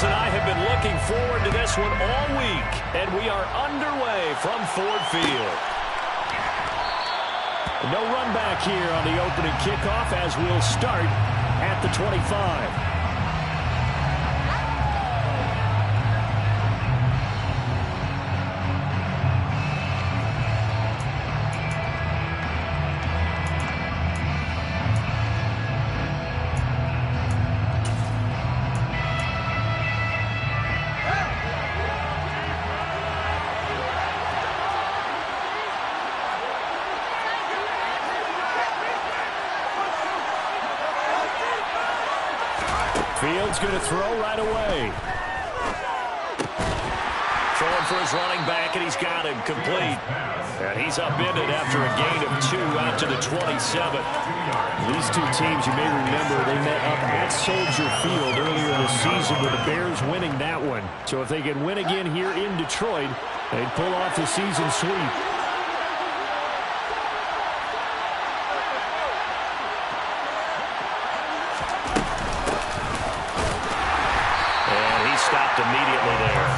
Charles and I have been looking forward to this one all week, and we are underway from Ford Field. No run back here on the opening kickoff as we'll start at the 25. Fields going to throw right away. Throwing for his running back, and he's got him complete. And he's upended after a gain of 2 out to the 27. These two teams, you may remember, they met up at Soldier Field earlier this season with the Bears winning that one. So if they can win again here in Detroit, they'd pull off the season sweep. Stopped immediately there.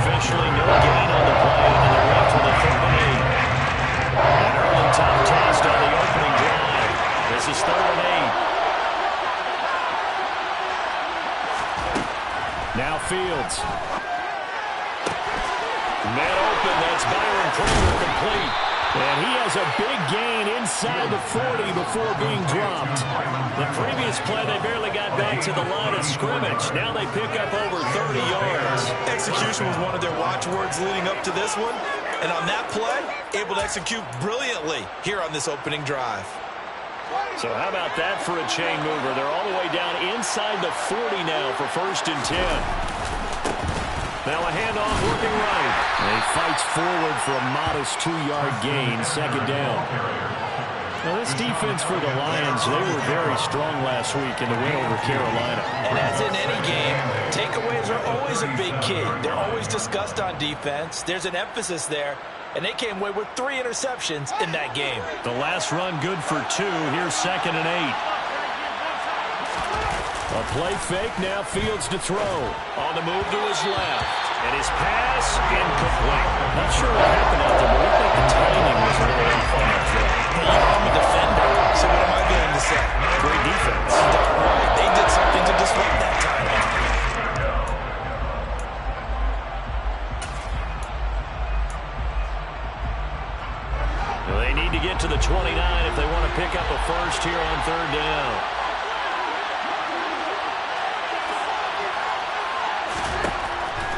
Officially no gain on the play, and they're left with a 3rd and 8. An early top test on the opening drive. This is 3rd and 8. Now Fields. Man open, that's Byron Pringle complete. And he has a big gain inside the 40 before being dropped. The previous play, they barely got back to the line of scrimmage. Now they pick up over 30 yards. Execution was one of their watchwords leading up to this one. And on that play, able to execute brilliantly here on this opening drive. So how about that for a chain mover? They're all the way down inside the 40 now for 1st and 10. Now a handoff working right. And he fights forward for a modest 2-yard gain, 2nd down. Now this defense for the Lions, they were very strong last week in the win over Carolina. And as in any game, takeaways are always a big key. They're always discussed on defense. There's an emphasis there. And they came away with 3 interceptions in that game. The last run good for 2. Here's 2nd and 8. A play fake, now Fields to throw. On the move to his left. And his pass incomplete. Not sure what happened out there, but it looked like the timing was a little off on that throw. I'm a defender, so what am I going to say? Great defense. Right, they did something to disrupt that timing. Well, they need to get to the 29 if they want to pick up a first here on 3rd down.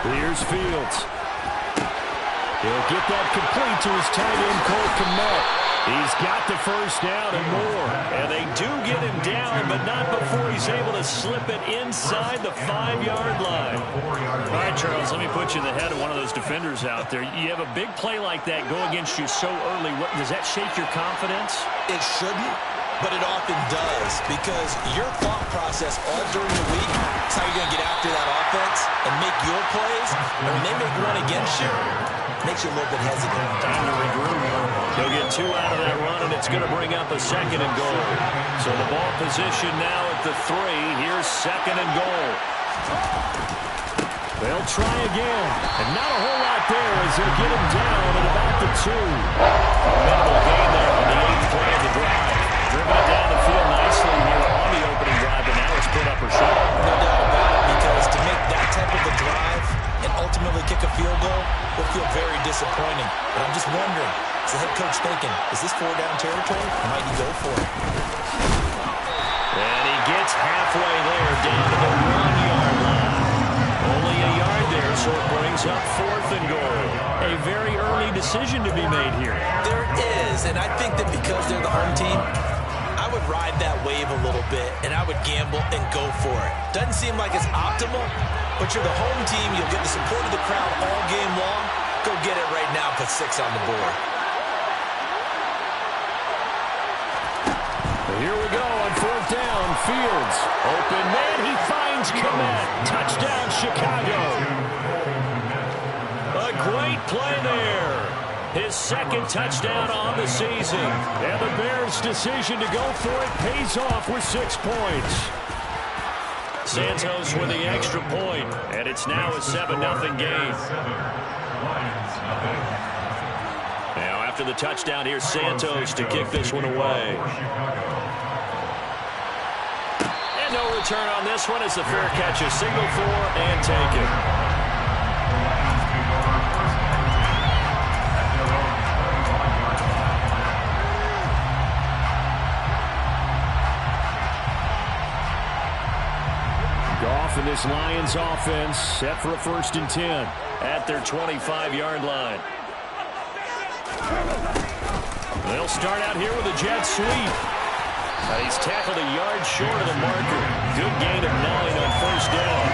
Here's Fields. He'll get that complete to his tight end, Cole Kmet. He's got the 1st down and more. And they do get him down, but not before he's able to slip it inside the 5-yard line. All right, Charles, let me put you in the head of one of those defenders out there. You have a big play like that go against you so early. Does that shake your confidence? It shouldn't, but it often does, because your thought process all during the week is how you're going to get after that offense and make your plays. And when they make one against you, it makes you a little bit hesitant. Time to regroup. He'll get 2 out of that run, and it's going to bring up a 2nd and goal. So the ball position now at the 3. Here's 2nd and goal. They'll try again, and not a whole lot there as they'll get him down at about the 2. A minimal gain there on the 8th play of the drive. Driven it down the field nicely here on the opening drive, but now it's put up or shut. No doubt about it, because to make that type of a drive and ultimately kick a field goal will feel very disappointing. But I'm just wondering, is the head coach thinking, is this 4-down territory, or might he go for it? And he gets halfway there, down to the 1-yard line. Only a yard there, so it brings up 4th and goal. A very early decision to be made here. There is, and I think that because they're the home team, I would ride that wave a little bit, and I would gamble and go for it. Doesn't seem like it's optimal, but you're the home team. You'll get the support of the crowd all game long. Go get it right now. Put 6 on the board. Here we go on 4th down. Fields. Open man. He finds Kmet. Touchdown, Chicago. A great play there. His 2nd touchdown on the season. And the Bears' decision to go for it pays off with 6 points. Santos with the extra point, and it's now a 7-0 game. Now after the touchdown, here's Santos to kick this one away. And no return on this one as the fair catch is signaled for and taken. Goff and this Lions offense set for a 1st and 10 at their 25-yard line. They'll start out here with a jet sweep. He's tackled a yard short of the marker. Good gain of 9 on 1st down.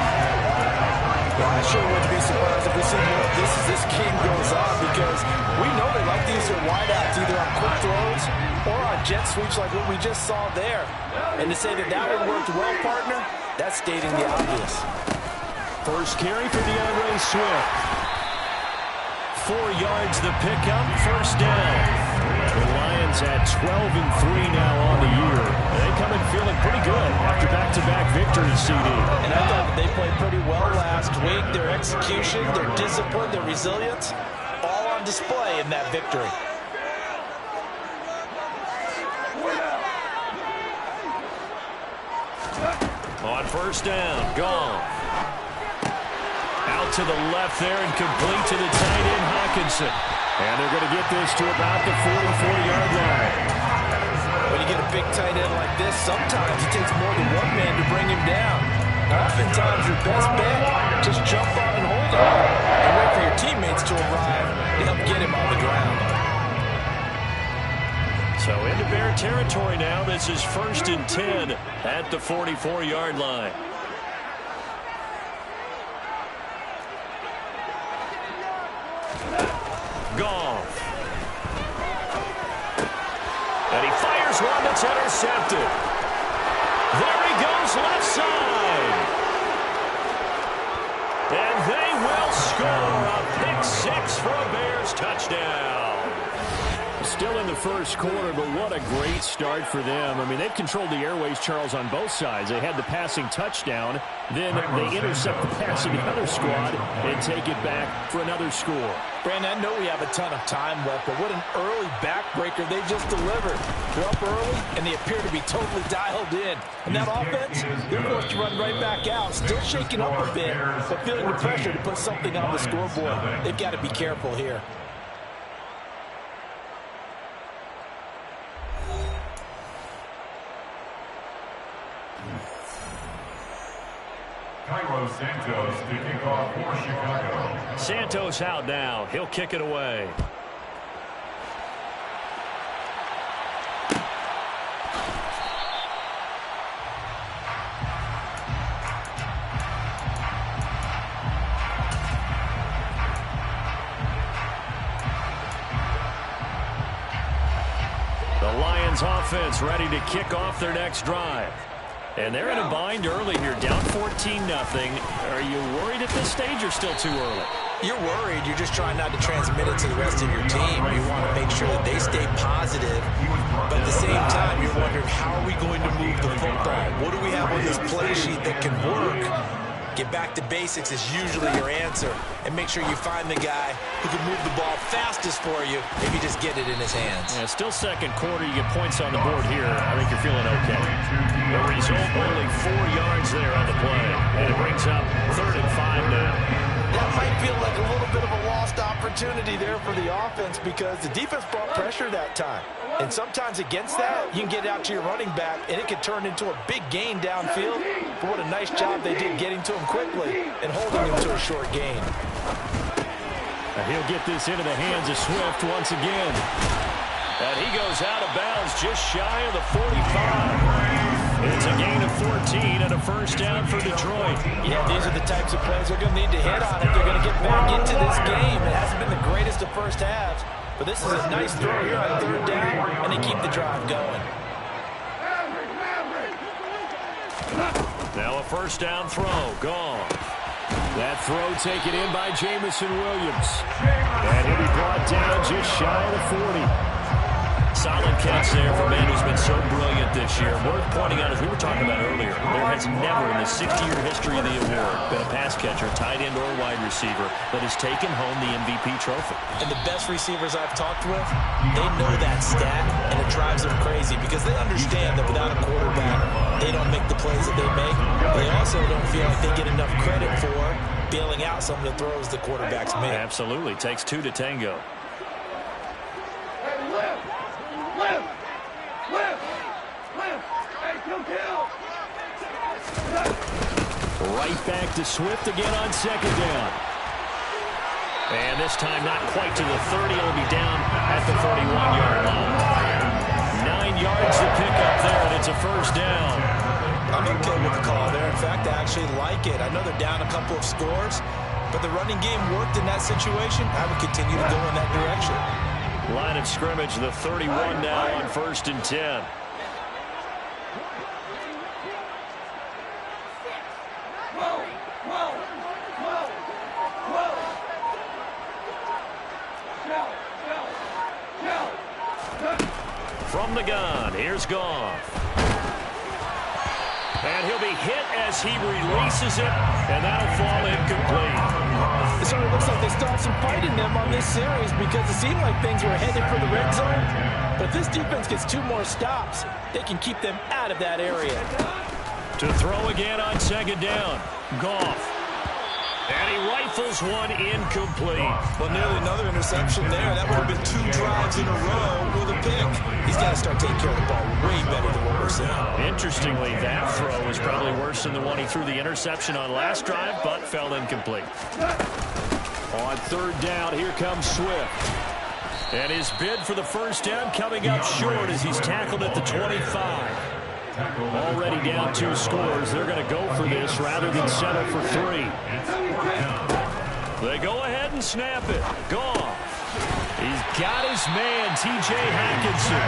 Well, I sure wouldn't be surprised if we see more of this as this game goes on, because we know they like to use their wideouts either on quick throws or on jet sweeps like what we just saw there. And to say that that one worked well, partner, that's stating the obvious. First carry for DeAndre Swift. 4 yards the pickup, 1st down. The Lions at 12-3 now on the year. They come in feeling pretty good after back-to-back victories, CD. And I thought that they played pretty well last week. Their execution, their discipline, their resilience, all on display in that victory. On 1st down, Goff. Out to the left there and complete to the tight end, Hockenson. And they're going to get this to about the 44-yard line. When you get a big tight end like this, sometimes it takes more than one man to bring him down. Oftentimes, your best bet, just jump on and hold on and wait for your teammates to arrive to help get him on the ground. So into Bear territory now. This is 1st and 10 at the 44-yard line. Goff. And he fires one that's intercepted. There he goes, left side. And they will score a pick 6 for a Bears touchdown. Still in the 1st quarter, but what a great start for them. I mean, they've controlled the airways, Charles, on both sides. They had the passing touchdown, then they intercept the pass of the other squad and take it back for another score. Brandon, I know we have a ton of time left, but what an early backbreaker they just delivered. They're up early, and they appear to be totally dialed in. And that offense, they're forced to run right back out, still shaking up a bit, but feeling the pressure to put something on the scoreboard. They've got to be careful here. Cairo Santos to kick off for Chicago. Santos out now. He'll kick it away. The Lions offense ready to kick off their next drive. And they're in a bind early here, down 14-0. Are you worried at this stage or still too early? You're worried. You're just trying not to transmit it to the rest of your team. You want to make sure that they stay positive. But at the same time, you're wondering, how are we going to move the football? What do we have on this play sheet that can work? Get back to basics is usually your answer. And make sure you find the guy who can move the ball fastest for you if you just get it in his hands. Yeah, still 2nd quarter. You get points on the board here. I think you're feeling okay. The result, only 4 yards there on the play. And it brings up 3rd and 5 now. That might feel like a little bit of a lost opportunity there for the offense, because the defense brought pressure that time. And sometimes against that, you can get out to your running back, and it can turn into a big gain downfield. But what a nice job they did getting to him quickly and holding him to a short gain. He'll get this into the hands of Swift once again. And he goes out of bounds just shy of the 45. It's a gain of 14 and a 1st down for Detroit. Yeah, these are the types of plays they're going to need to hit on if they're going to get back into this game. It hasn't been the greatest of first halves, but this is a nice throw here on 3rd down, and they keep the drive going. Now a 1st down throw. Gone. That throw taken in by Jamison Williams. And he'll be brought down just shy of the 40. Solid catch there for a man who's been so brilliant this year. Worth pointing out, as we were talking about earlier, there has never in the 60-year history of the award been a pass catcher, tight end, or wide receiver that has taken home the MVP trophy. And the best receivers I've talked with, they know that stat, and it drives them crazy because they understand that without a quarterback, they don't make the plays that they make. They also don't feel like they get enough credit for bailing out some of the throws the quarterbacks make. Absolutely. Takes two to tango. Right back to Swift again on second down. And this time not quite to the 30. It'll be down at the 41-yard line. 9 yards to pick up there, and it's a first down. I'm okay with the call there. In fact, I actually like it. I know they're down a couple of scores, but the running game worked in that situation. I would continue to go in that direction. Line of scrimmage, the 31 now on 1st and 10. From the gun, here's Goff. And he'll be hit as he releases it, and that'll fall incomplete. It certainly looks like they still have some fight in them on this series because it seemed like things were headed for the red zone. But if this defense gets 2 more stops, they can keep them out of that area. To throw again on second down, Goff. And he rifles one incomplete. Well, nearly another interception there. That would have been 2 drives in a row with a pick. He's got to start taking care of the ball way better than what we're seeing. Interestingly, that throw was probably worse than the one he threw the interception on last drive, but fell incomplete. On 3rd down, here comes Swift. And his bid for the first down coming up short as he's tackled at the 25. Already down 2 scores. They're going to go for this rather than settle for 3. They go ahead and snap it. Goff. He's got his man, T.J. Hockenson.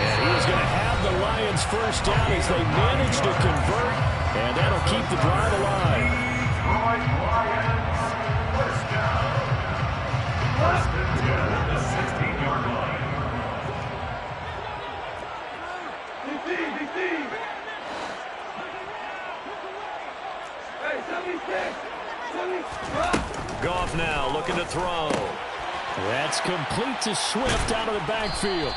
And he is going to have the Lions first down as they manage to convert. And that'll keep the drive alive. First down. First and 10 at the 16-yard line. Goff now looking to throw. That's complete to Swift out of the backfield.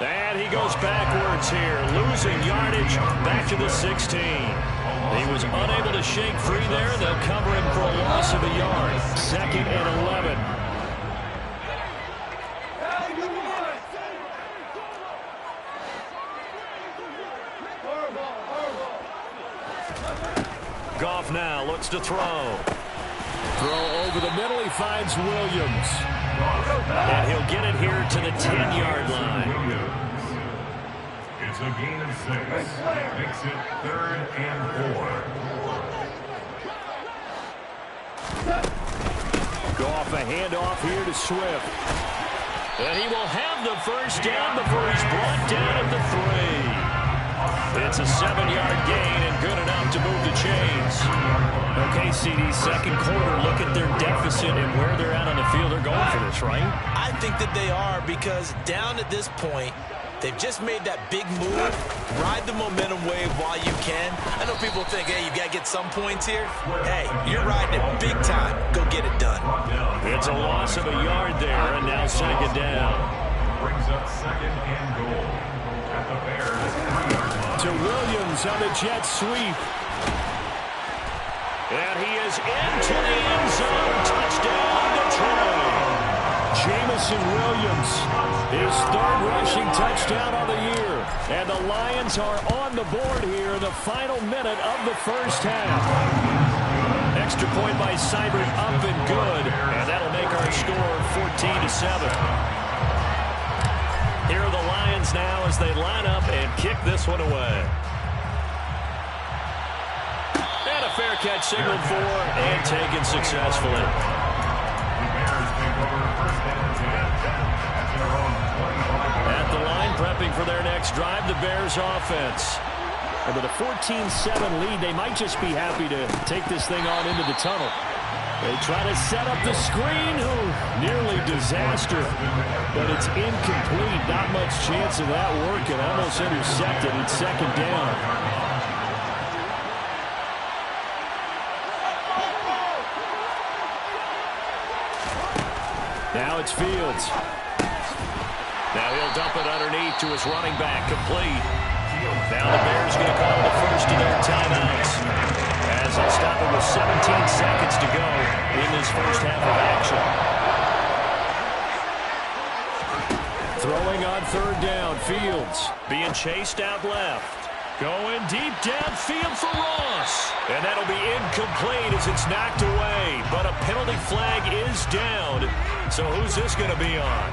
And he goes backwards here, losing yardage back to the 16. He was unable to shake free there. They'll cover him for a loss of a yard. 2nd and 11. Goff now looks to throw. Throw over the middle. He finds Williams. And he'll get it here to the 10-yard line. It's a gain of 6. Makes it 3rd and 4. Goff a handoff here to Swift. And he will have the first down before he's brought down at the 3. It's a 7-yard gain and good enough to move the chains. Okay, CD, 2nd quarter, look at their deficit and where they're at on the field. They're going for this, right? I think that they are because down at this point, they've just made that big move. Ride the momentum wave while you can. I know people think, hey, you got to get some points here. Hey, you're riding it big time. Go get it done. It's a loss of a yard there, and now 2nd down. Brings up 2nd and goal at the Bears' 3-yard line. To Williams on the jet sweep. And he is into the end zone. Touchdown, Detroit. Jameson Williams, his 3rd rushing touchdown of the year. And the Lions are on the board here in the final minute of the first half. Extra point by Seibert up and good. And that'll make our score 14-7. Here are the Lions now as they line up and kick this one away. And a fair catch signaled for and taken successfully. At the line, prepping for their next drive, the Bears offense. And with a 14-7 lead, they might just be happy to take this thing on into the tunnel. They try to set up the screen. Nearly disaster. But it's incomplete. Not much chance of that working. Almost intercepted. It's 2nd down. Now it's Fields. Now he'll dump it underneath to his running back, complete. Now the Bears going to call the first of their timeouts, as they'll stop it with 17 seconds to go in this first half of action. Throwing on third down, Fields. Being chased out left. Going deep downfield for Ross. And that'll be incomplete as it's knocked away. But a penalty flag is down. So who's this going to be on?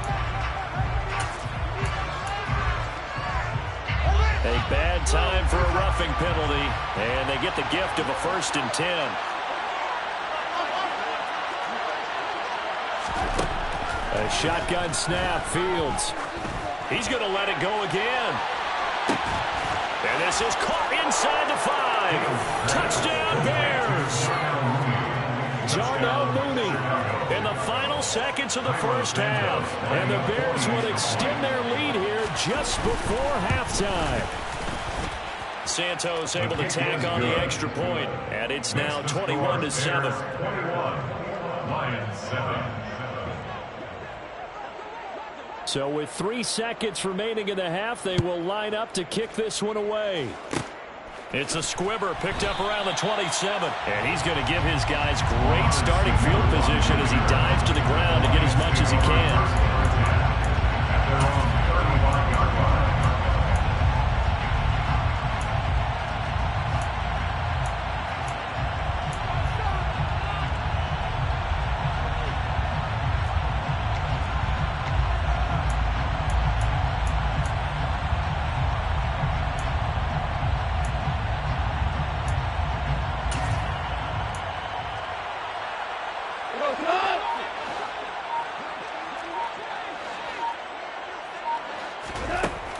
A bad time for a roughing penalty. And they get the gift of a 1st and 10. A shotgun snap, Fields. He's going to let it go again. And this is caught inside the 5. Touchdown, Bears. Darnell Mooney. In the final seconds of the first half. And the Bears will extend their lead here just before halftime. Santos able to tack on the extra point. And it's now 21-7. 21. Lions 7. So with 3 seconds remaining in the half, they will line up to kick this one away. It's a squibber picked up around the 27. And he's going to give his guys great starting field position as he dives to the ground to get as much as he can.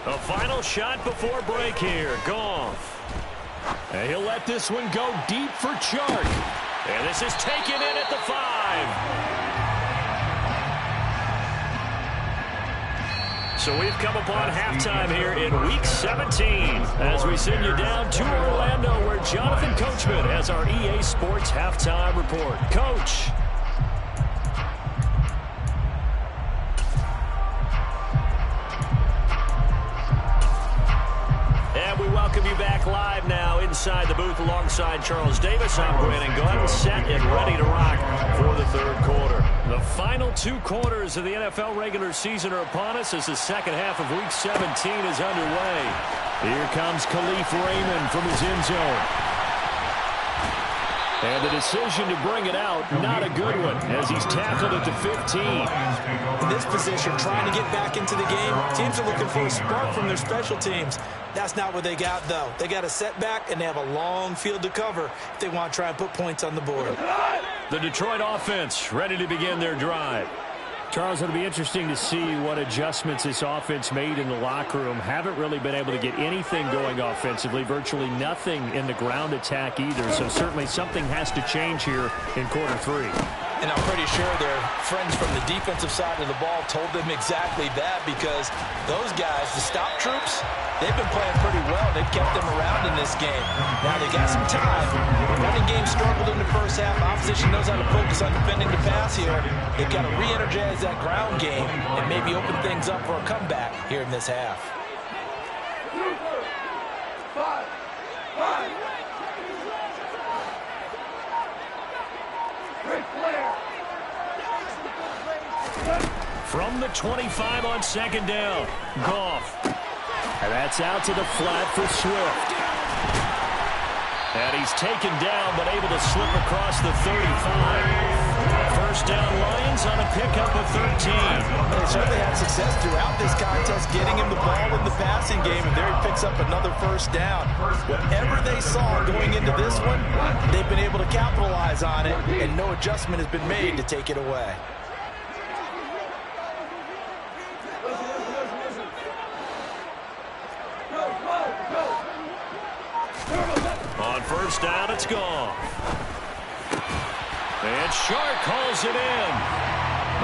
A final shot before break here. Goff. And he'll let this one go deep for Chark. And this is taken in at the 5. So we've come upon halftime here in Week 17 as we send you down to Orlando where Jonathan Coachman has our EA Sports Halftime Report. Coach. We welcome you back live now inside the booth alongside Charles Davis. I'm Brandon Glenn, set and ready to rock for the third quarter. The final 2 quarters of the NFL regular season are upon us as the second half of Week 17 is underway. Here comes Khalif Raymond from his end zone. And the decision to bring it out, not a good one, as he's tackled at the 15. In this position, trying to get back into the game, teams are looking for a spark from their special teams. That's not what they got, though. They got a setback, and they have a long field to cover if they want to try and put points on the board. The Detroit offense ready to begin their drive. Charles, it'll be interesting to see what adjustments this offense made in the locker room. Haven't really been able to get anything going offensively, virtually nothing in the ground attack either. So certainly something has to change here in quarter 3. And I'm pretty sure their friends from the defensive side of the ball told them exactly that, because those guys, the stop troops, they've been playing pretty well. They've kept them around in this game. Now they got some time. The running game struggled in the first half. Opposition knows how to focus on defending the pass here. They've got to re-energize that ground game and maybe open things up for a comeback here in this half. From the 25 on second down, Goff. And that's out to the flat for Swift. And he's taken down, but able to slip across the 35. First down, Lions on a pickup of 13. They certainly had success throughout this contest, getting him the ball in the passing game, and there he picks up another first down. Whatever they saw going into this one, they've been able to capitalize on it, and no adjustment has been made to take it away. On first down, it's gone. And Chark calls it in.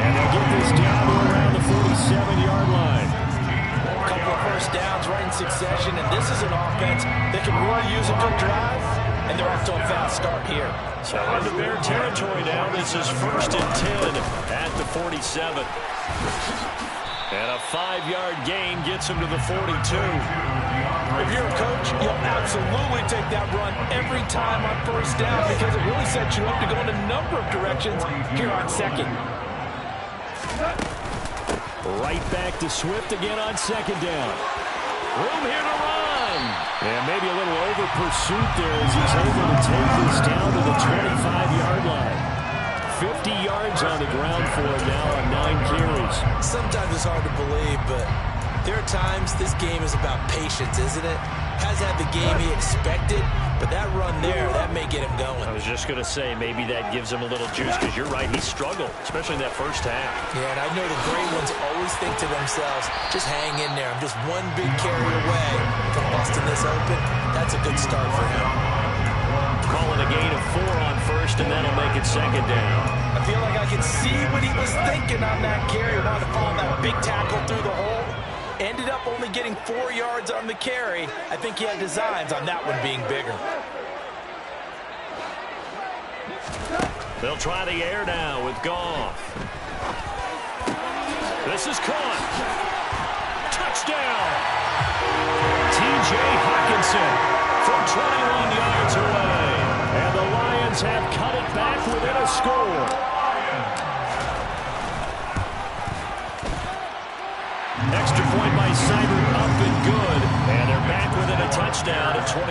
And they'll get this down to around the 47-yard line. A couple of first downs right in succession, and this is an offense that can really use a good drive and they're off to a fast start here. So into Bear territory now. This is 1st and 10 at the 47. And a 5-yard gain gets him to the 42. If you're a coach, you'll absolutely take that run every time on 1st down because it really sets you up to go in a number of directions here on 2nd. Right back to Swift again on 2nd down. Room here to run. And maybe a little over pursuit there as he's able to take this down to the 25-yard line. 50 yards on the ground for him now on 9 carries. Sometimes it's hard to believe, but there are times this game is about patience, isn't it? Hasn't had the game he expected, but that run there, that may get him going. I was just going to say, maybe that gives him a little juice, because you're right, he struggled, especially in that first half. Yeah, and I know the great ones always think to themselves, just hang in there. I'm just one big carry away from busting this open. That's a good start for him. Calling a gain of 4 on 1st, and that'll make it 2nd down. I feel like I can see what he was thinking on that carry. Wanted to follow that big tackle through the hole. Ended up only getting 4 yards on the carry. I think he had designs on that one being bigger. They'll try the air now with Goff. This is caught. Touchdown! T.J. Hockenson from 21 yards away. And the Lions have cut it back within a score. Extra point by Seibert up and good. And they're back within a touchdown at 21-14.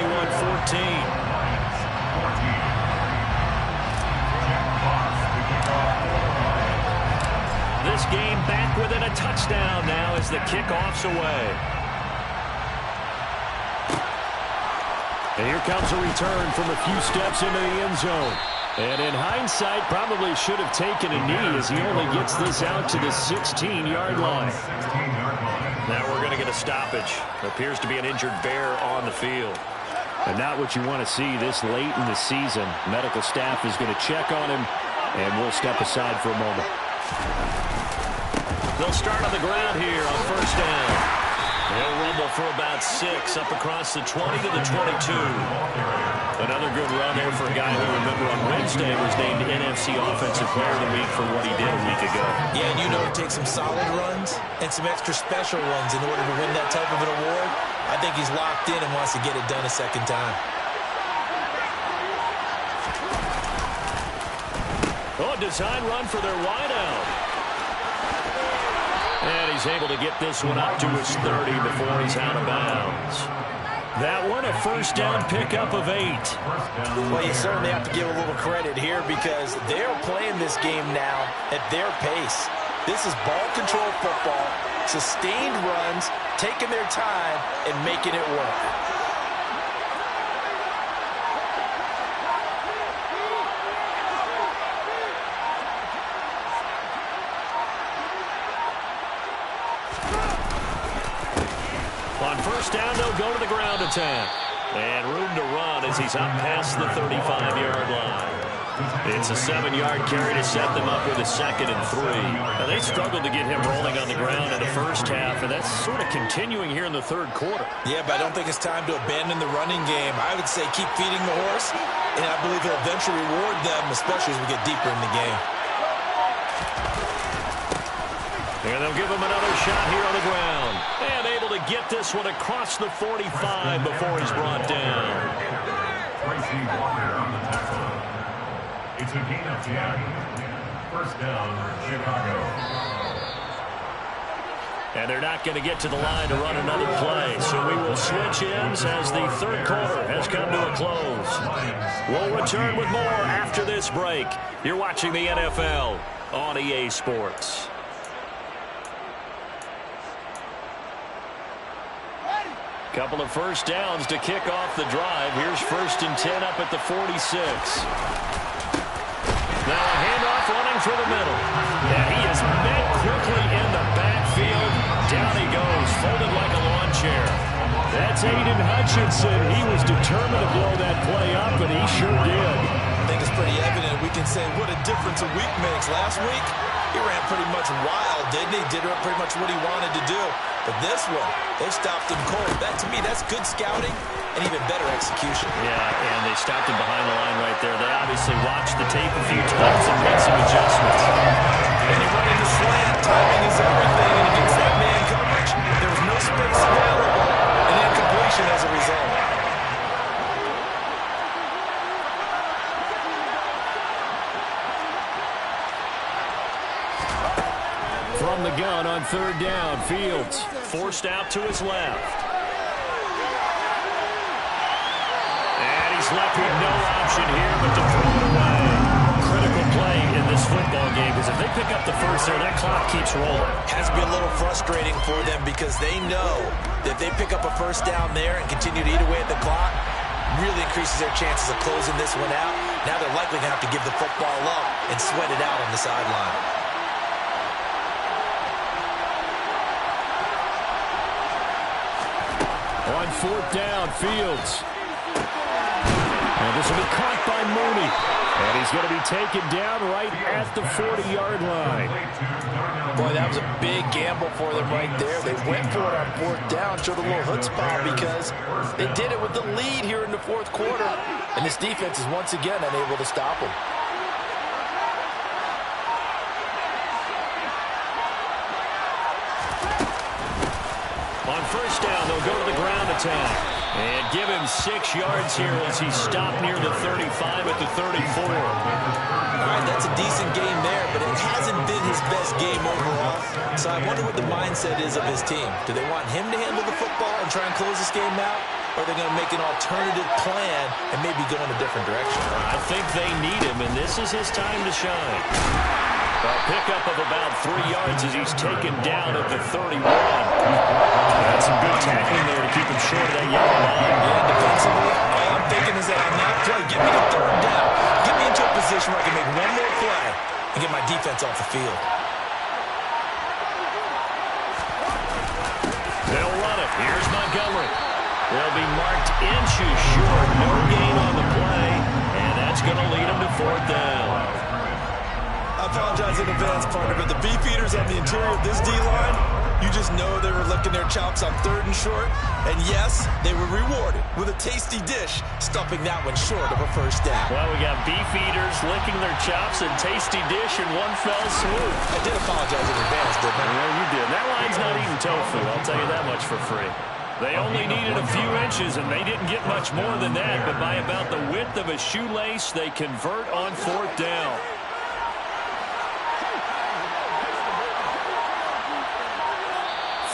This game back within a touchdown now as the kickoff's away. And here comes a return from a few steps into the end zone. And in hindsight, probably should have taken a knee as he only gets this out to the 16-yard line. Now we're going to get a stoppage. Appears to be an injured Bear on the field. And not what you want to see this late in the season. Medical staff is going to check on him, and we'll step aside for a moment. They'll start on the ground here on 1st down. They'll rumble for about 6 up across the 20 to the 22. Another good run there for a guy who, remember, on Wednesday was named NFC Offensive Player of the Week for what he did a week ago. Yeah, and you know it takes some solid runs and some extra special ones in order to win that type of an award. I think he's locked in and wants to get it done a second time. Oh, design run for their wideout. And he's able to get this one up to his 30 before he's out of bounds. That one a 1st down pickup of 8. Well, you certainly have to give a little credit here because they're playing this game now at their pace. This is ball control football, sustained runs, taking their time and making it work. On 1st down, they'll go to the ground attack. And room to run as he's up past the 35-yard line. It's a 7-yard carry to set them up with a 2nd and 3. Now, they struggled to get him rolling on the ground in the first half, and that's sort of continuing here in the 3rd quarter. Yeah, but I don't think it's time to abandon the running game. I would say keep feeding the horse, and I believe he'll eventually reward them, especially as we get deeper in the game. And they'll give him another shot here on the ground. And able to get this one across the 45 before he's brought down. Tracy Walker on the tackle. It's a gain of 10. 1st down, Chicago. And they're not going to get to the line to run another play. So we will switch ends as the 3rd quarter has come to a close. We'll return with more after this break. You're watching the NFL on EA Sports. Couple of 1st downs to kick off the drive. Here's 1st and 10 up at the 46. Now a handoff running through the middle. And he is met quickly in the backfield. Down he goes, folded like a lawn chair. That's Aiden Hutchinson. He was determined to blow that play up, and he sure did. I think it's pretty evident. We can say what a difference a week makes. Last week, he ran pretty much wild, didn't he? Did pretty much what he wanted to do. But this one, they stopped him cold. That, to me, that's good scouting and even better execution. Yeah, and they stopped him obviously watched the tape a few times and made some adjustments. And he run into slant. Timing is everything. And against that man coverage, there was no space available. And incompletion as a result. From the gun on third down, Fields Forced out to his left. And he's left with no option here but to throw it away. Critical play in this football game because if they pick up the first there, that clock keeps rolling. Has to be a little frustrating for them because they know that if they pick up a first down there and continue to eat away at the clock, really increases their chances of closing this one out. Now they're likely going to have to give the football up and sweat it out on the sideline. on fourth down, Fields. And this will be caught by Mooney. And he's going to be taken down right at the 40-yard line. Boy, that was a big gamble for them right there. They went for it on fourth down, showed a little chutzpah because they did it with the lead here in the fourth quarter. And this defense is once again unable to stop them. On first down, they'll go to the ground attack. And give him 6 yards here as he stopped near the 35 at the 34. All right, that's a decent game there, but it hasn't been his best game overall. So I wonder what the mindset is of his team. Do they want him to handle the football and try and close this game out? Or are they going to make an alternative plan and maybe go in a different direction? I think they need him, and this is his time to shine. A pickup of about 3 yards as he's taken down at the 31. That's some good tackling there to keep him short of that yellow line. Yeah, defensively, all I'm thinking is that on that play, get me to third down. Get me into a position where I can make one more play and get my defense off the field. They'll run it. Here's Montgomery. They'll be marked inches short. No gain on the play, and that's going to lead him to fourth down. I apologize in advance, partner, but the beefeaters on the interior of this D-line, you just know they were licking their chops on third and short. And yes, they were rewarded with a tasty dish, stuffing that one short of a first down. Well, we got beefeaters licking their chops and tasty dish in one fell swoop. I did apologize in advance, didn't I? Well, you did. That line's not eating tofu, I'll tell you that much for free. They only needed a few inches, and they didn't get much more than that. But by about the width of a shoelace, they convert on fourth down.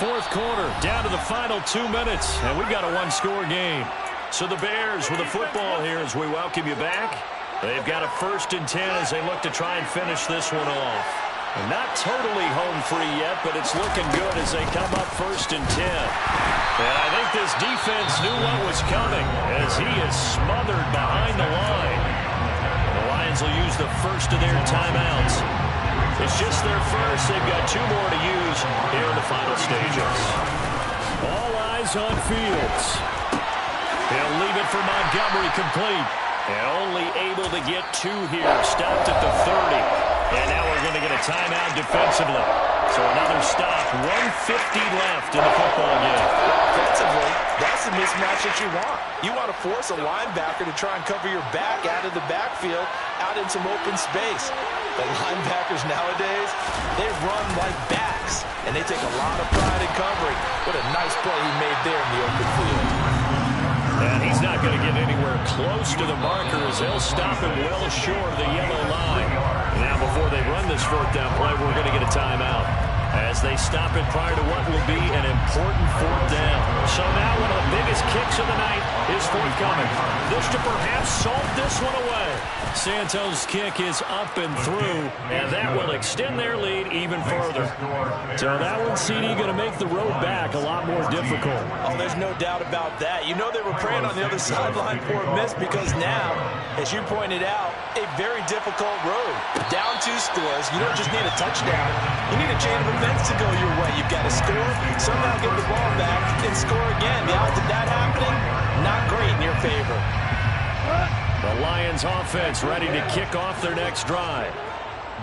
Fourth quarter, down to the final 2 minutes, and we've got a one-score game. So the Bears with the football here as we welcome you back. They've got a 1st and 10 as they look to try and finish this one off. And not totally home free yet, but it's looking good as they come up 1st and 10. And I think this defense knew what was coming as he is smothered behind the line. The Lions will use the first of their timeouts. It's just their first. They've got 2 more to use here in the final stages. All eyes on Fields. He'll leave it for Montgomery complete. And only able to get 2 here. Stopped at the 30. And now we're going to get a timeout defensively. So another stop. 1:50 left in the football game. Offensively, that's the mismatch that you want. You want to force a linebacker to try and cover your back out of the backfield, out in some open space. The linebackers nowadays, they run like backs, and they take a lot of pride in covering. What a nice play he made there in the open field. And he's not going to get anywhere close to the marker as they'll stop him well short of the yellow line. Now before they run this 4th down play, we're going to get a timeout as they stop it prior to what will be an important 4th down. So now one of the biggest kicks of the night is forthcoming. This to perhaps salt this one away. Santos' kick is up and through, and that will extend their lead even further. So that one, CD, going to make the road back a lot more difficult. Oh, there's no doubt about that. You know they were praying on the other sideline for a miss because now, as you pointed out, a very difficult road. Down 2 scores, you don't just need a touchdown. You need a chain of events to go your way. You've got to score, somehow get the ball back, and score again. The odds of that happening, not great in your favor. The Lions offense ready to kick off their next drive.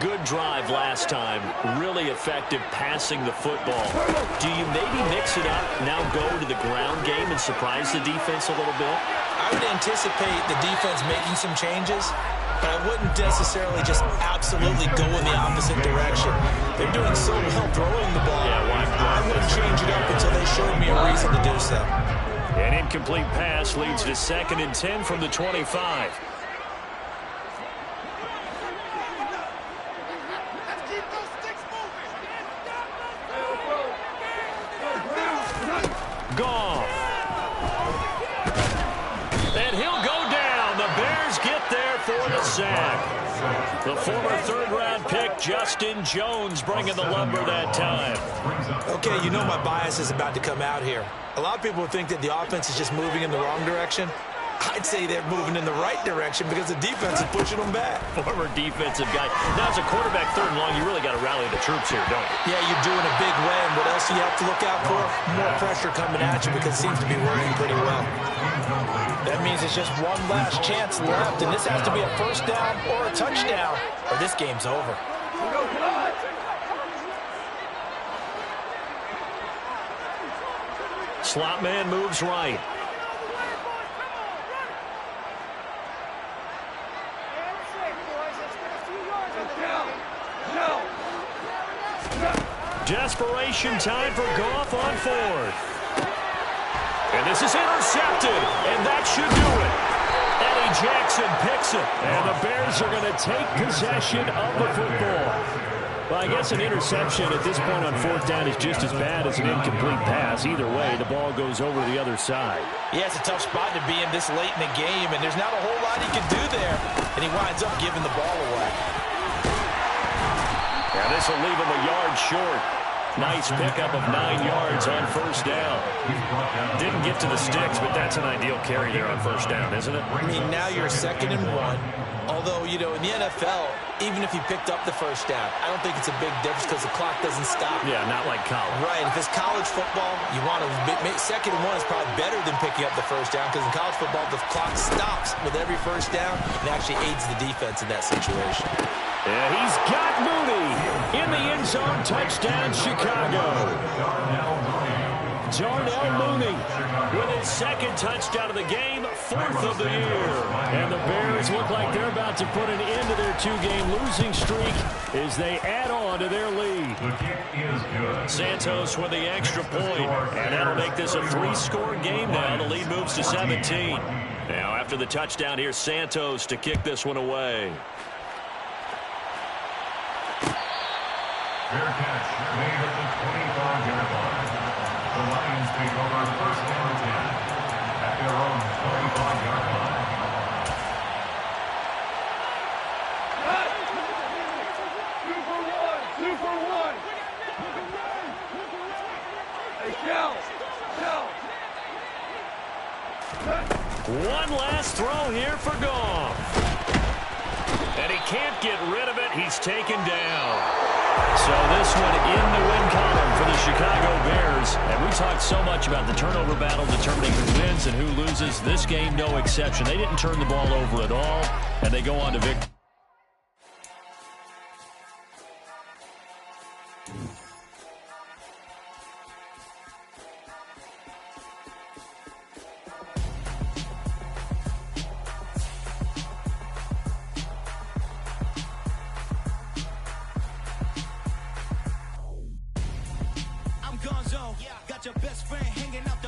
Good drive last time. Really effective passing the football. Do you maybe mix it up, now go to the ground game and surprise the defense a little bit? I would anticipate the defense making some changes, but I wouldn't necessarily just absolutely go in the opposite direction. They're doing so well throwing the ball. I wouldn't change it up until they showed me a reason to do so. An incomplete pass leads to 2nd and 10 from the 25. Goff. And he'll go down. The Bears get there for the sack. The former third-round pick, Justin Jones, bringing the lumber that time. Okay, you know my bias is about to come out here. A lot of people would think that the offense is just moving in the wrong direction. I'd say they're moving in the right direction because the defense is pushing them back. Former defensive guy. Now, as a quarterback 3rd and long, you really got to rally the troops here, don't you? Yeah, you're doing a big way, and what else do you have to look out for? More pressure coming at you because it seems to be working pretty well. That means it's just one last chance left, and this has to be a 1st down or a touchdown, or this game's over. Slot man moves right. Desperation time for Goff on 4th. And this is intercepted, and that should do it. Eddie Jackson picks it, and the Bears are going to take possession of the football. Well, I guess an interception at this point on 4th down is just as bad as an incomplete pass. Either way, the ball goes over the other side. Yeah, it's a tough spot to be in this late in the game, and there's not a whole lot he can do there, and he winds up giving the ball away. Yeah, this will leave him a yard short. Nice pickup of 9 yards on 1st down. Didn't get to the sticks, but that's an ideal carry there on 1st down, isn't it? I mean, now you're 2nd and 1. Although, you know, in the NFL, even if he picked up the 1st down, I don't think it's a big difference because the clock doesn't stop. Yeah, not like college. Right. If it's college football, you want to make 2nd and 1 is probably better than picking up the 1st down because in college football, the clock stops with every 1st down and actually aids the defense in that situation. Yeah, he's got Mooney in the end zone. Touchdown, Chicago. Darnell Mooney with his 2nd touchdown of the game, 4th of the year. And the Bears look like they're about to put an end to their 2-game losing streak as they add on to their lead. The kick is good. Santos with the extra point, and that'll make this a 3-score game now. The lead moves to 17. Now, after the touchdown, here's Santos to kick this one away. Fair catch made at the 25-yard line. The Lions take over 1st down 10 at their own 25-yard line. Two for one. Hey, One last throw here for Goff. And he can't get rid of it. He's taken down. So this one in the win column for the Chicago Bears. And we talked so much about the turnover battle determining who wins and who loses. This game, no exception. They didn't turn the ball over at all, and they go on to victory. Got your best friend hanging out